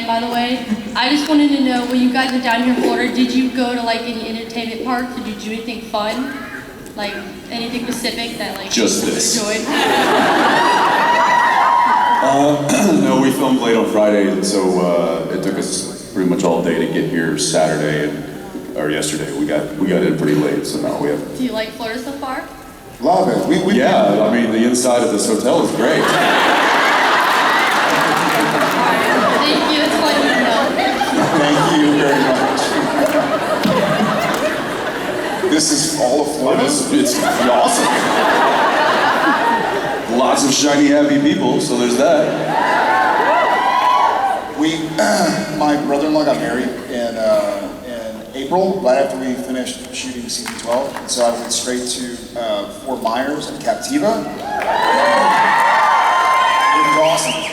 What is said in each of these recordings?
fan, by the way. I just wanted to know, when you guys are down here in Florida, did you go to like any entertainment parks? Did you do anything fun? Like anything specific that like just this. Enjoyed? No, we filmed late on Friday, and so it took us pretty much all day to get here Saturday or yesterday. We got in pretty late, so now we have. Do you like Florida so far? Love it. Yeah, I mean the inside of this hotel is great. Thank you. That's what you know. Thank you very much. This is all of Florida. It's awesome. Lots of shiny, happy people, so there's that. My brother-in-law got married in April, right after we finished shooting season 12, and so I went straight to Fort Myers and Captiva. It was awesome.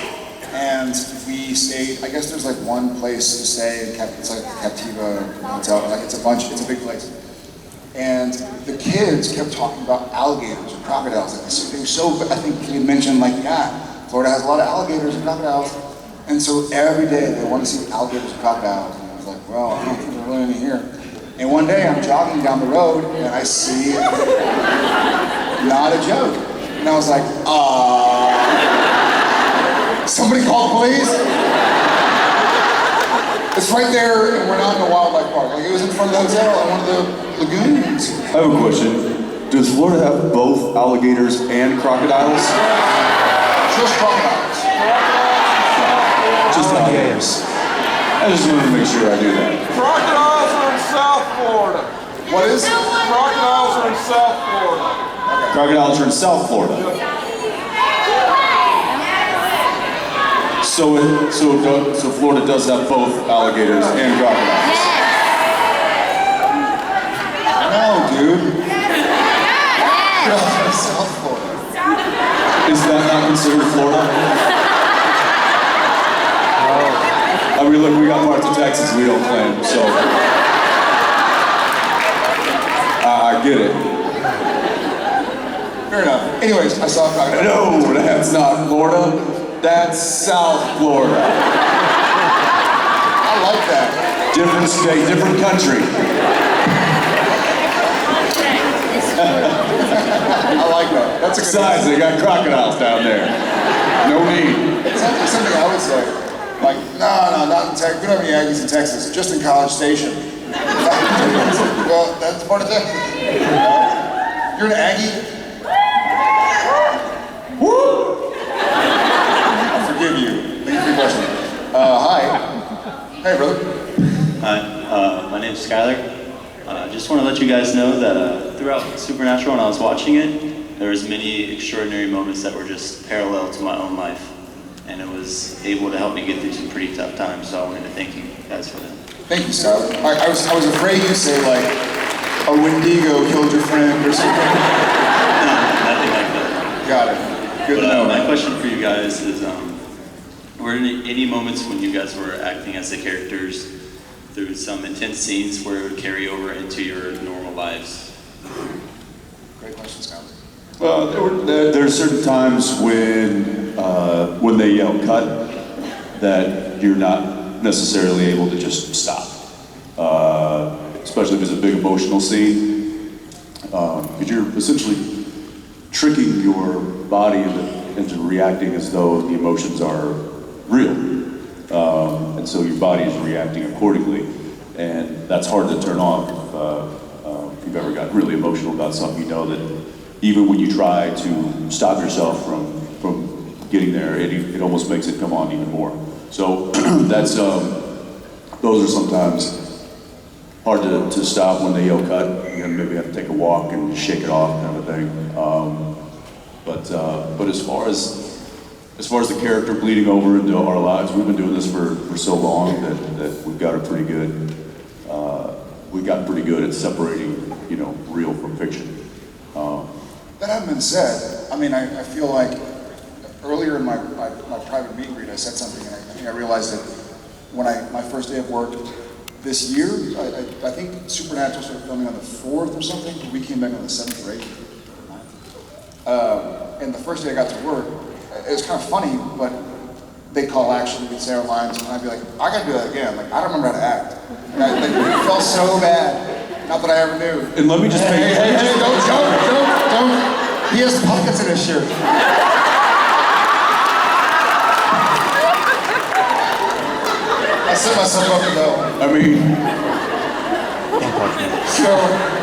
And we stayed, I guess there's like one place to stay, it's like Captiva Hotel, like it's a big place. And the kids kept talking about alligators and crocodiles. Like they were so, I think he mentioned like, yeah, Florida has a lot of alligators and crocodiles. And so every day they want to see alligators and crocodiles. And I was like, well, I don't think there's really any here. And one day I'm jogging down the road and I see, not a joke. And I was like, somebody call the police? It's right there, and we're not in a wildlife park. Like, it was in front of the hotel at one of the lagoons. I have a question. Does Florida have both alligators and crocodiles? Just crocodiles. Just alligators. I just wanted to make sure I do that. Crocodiles are in South Florida. What is? Crocodiles are in South Florida. Okay. Crocodiles are in South Florida. So Florida does have both alligators and crocodiles. No, dude. South Florida. Is that not considered Florida? I mean, look, we got parts of Texas we don't claim, so I get it. Fair enough. Anyways, I saw a crocodile. No, that's not Florida. That's South Florida. I like that. Different state, different country. I like that. That's a good Besides, they got crocodiles down there. No need. It sounds like something I would say. Like, no, not in Texas. We don't have any Aggies in Texas. Just in College Station. Well, that's part of Texas. You're an Aggie? Woo! I forgive you. Thank you for your question. Hi. Hey, brother. Hi, my name's Skyler. Just want to let you guys know that throughout Supernatural, when I was watching it, there was many extraordinary moments that were just parallel to my own life. And it was able to help me get through some pretty tough times, so I wanted to thank you guys for that. Thank you, Skyler. I was afraid you'd say, like, a Wendigo killed your friend or something. No, nothing like that. Got it. Good to know. My question for you guys is, were any moments when you guys were acting as the characters through some intense scenes where it would carry over into your normal lives? Great question, Skyler. There's certain times when they yell cut that you're not necessarily able to just stop. Especially if it's a big emotional scene. Because you're essentially tricking your body into reacting as though the emotions are real. And so your body is reacting accordingly. And that's hard to turn off if you've ever got really emotional about something. You know that even when you try to stop yourself from getting there, it almost makes it come on even more. So that's those are sometimes hard to stop when they yell cut. You maybe have to take a walk and shake it off, kind of a thing. But as far as the character bleeding over into our lives, we've been doing this for so long that we've got pretty good at separating, real from fiction. That having been said, I mean, I feel like earlier in my private meet and greet, I said something, and I think I realized that when my first day of work this year, I think Supernatural started filming on the 4th or something. We came back on the 7th or 8th. And the first day I got to work, it was kind of funny, but they call action, we'd say our lines, and I'd be like, I gotta do that again. Like, I don't remember how to act. Like, it felt so bad. Not that I ever knew. And let me just Hey, don't. He has pockets in his shirt. I set myself up for that. I mean, So,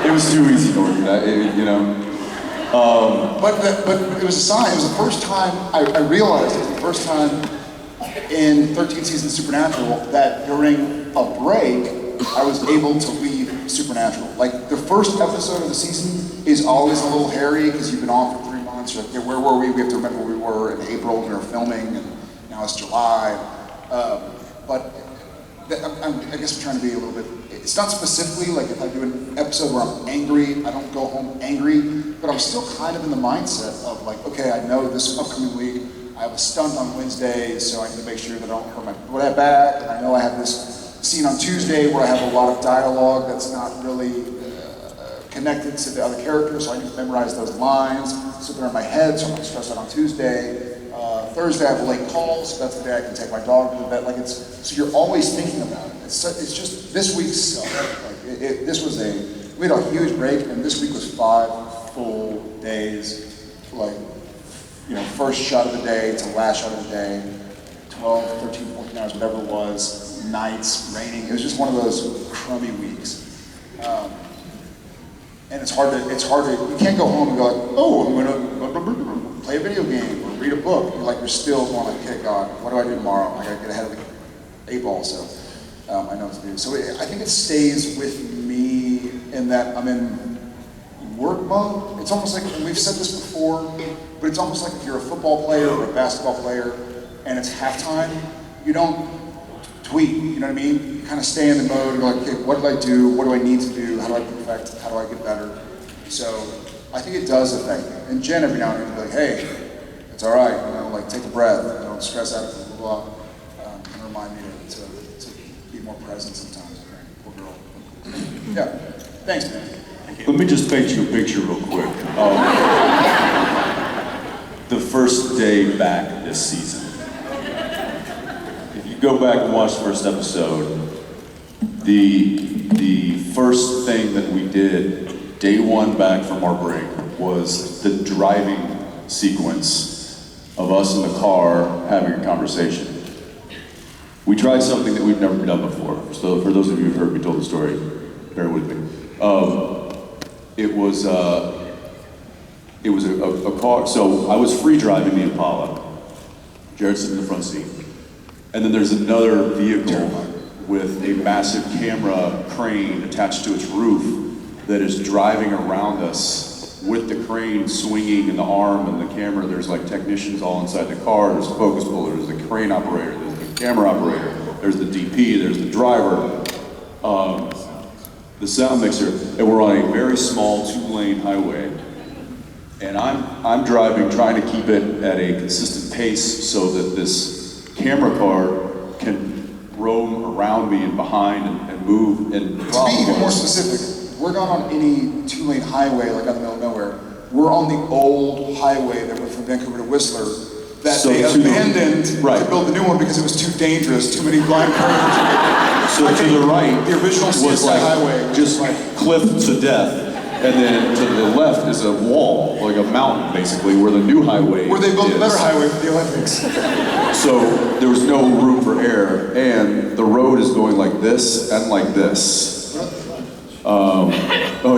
it was too easy, Norton. You know. but it was a sign. It was the first time I realized, it was the first time in 13 seasons of Supernatural that during a break, I was able to leave Supernatural. Like, the first episode of the season is always a little hairy because you've been off for 3 months. You're like, yeah, where were we? We have to remember where we were in April when we were filming, and now it's July. But I guess I'm trying to be a little bit, it's not specifically like if I do an episode where I'm angry, I don't go home angry, but I'm still kind of in the mindset of like, okay, I know this upcoming week, I have a stunt on Wednesday, so I need to make sure that I don't hurt my back, and I know I have this scene on Tuesday where I have a lot of dialogue that's not really connected to the other characters, so I need to memorize those lines, so they're in my head, so I'm not stressed out on Tuesday. Thursday I have a late call, so that's the day I can take my dog to the vet. Like so you're always thinking about it. It's just, this week sucked. Like we had a huge break, and this week was 5 full days, like, you know, first shot of the day to last shot of the day, 12, 13, 14 hours, whatever it was, nights, raining. It was just one of those crummy weeks. And it's hard to, you can't go home and go like, oh, I'm gonna play a video game or read a book. You're still going like, okay, God, what do I do tomorrow? I gotta get ahead of the 8 ball, so I know what to do. So I think it stays with me in that I'm in work mode. It's almost like, and we've said this before, but it's almost like if you're a football player or a basketball player and it's halftime, you don't tweet, you know what I mean? You kind of stay in the mode and go like, okay, what did I do? What do I need to do? How do I perfect? How do I get better? So I think it does affect me. And Jen every now and then will be like, hey, it's all right, you know, like take a breath, don't stress out, blah, blah, blah. And remind me to be more present sometimes. Poor girl. Yeah, thanks, man. Let me just paint you a picture real quick. The first day back this season. If you go back and watch the first episode, the first thing that we did day 1 back from our break was the driving sequence of us in the car having a conversation. We tried something that we've never done before. So for those of you who've heard me tell the story, bear with me. It was a car, so I was free driving the Impala. Jared's sitting in the front seat. And then there's another vehicle with a massive camera crane attached to its roof that is driving around us with the crane swinging in the arm and the camera. There's like technicians all inside the car. There's a focus puller, there's the crane operator, there's the camera operator, there's the DP, there's the driver, the sound mixer, and we're on a very small 2-lane highway. And I'm driving, trying to keep it at a consistent pace so that this camera car can roam around me and behind and move. And to be even more specific, we're not on any 2-lane highway like out in the middle of nowhere. We're on the old highway that went from Vancouver to Whistler that they abandoned to build the new one because it was too dangerous, too many blind curves. So to the right, the original was like highway just cliff to death. And then to the left is a wall, like a mountain basically, where the new highway where they built is. a better highway for the Olympics. So there was no room for air, and the road is going like this and like this. Oh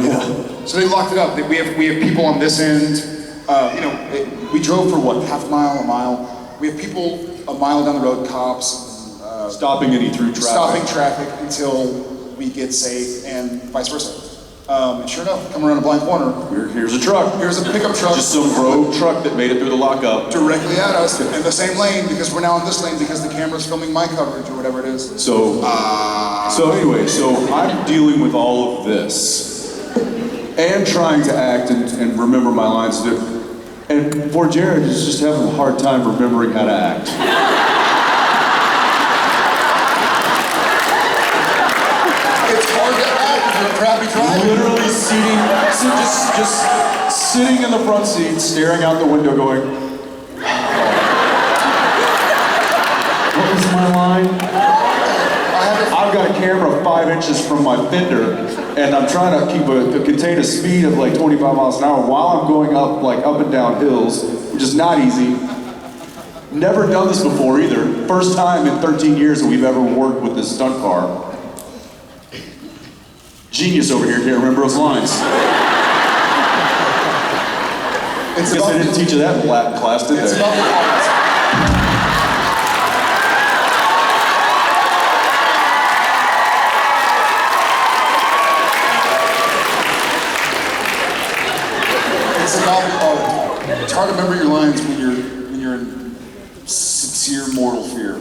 yeah. So they locked it up. We have people on this end. We drove for what, half a mile? We have people a mile down the road, cops. Stopping any through traffic. Stopping traffic until we get safe, and vice versa. And sure enough, come around a blind corner. Here's a truck. Here's a pickup truck. Just some rogue truck that made it through the lockup. Directly at us, in the same lane, because we're now in this lane because the camera's filming my coverage or whatever it is. So anyway, I'm dealing with all of this and trying to act and remember my lines. And poor Jared is just having a hard time remembering how to act. It's hard to act if you're a crappy driver. Literally just sitting in the front seat, staring out the window going, my line. I have I've got a camera 5 inches from my fender, and I'm trying to contain a speed of like 25 miles an hour while I'm going up and down hills, which is not easy. Never done this before either. First time in 13 years that we've ever worked with this stunt car. Genius over here, can't remember his lines. It's Guess they didn't teach you that in Latin class, did It's they? about the lines. It's about, it's hard to remember your lines when you're in sincere mortal fear.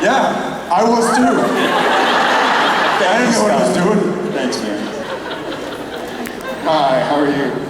Yeah, I was too. I didn't know what I was doing. Thanks, man. Hi, how are you?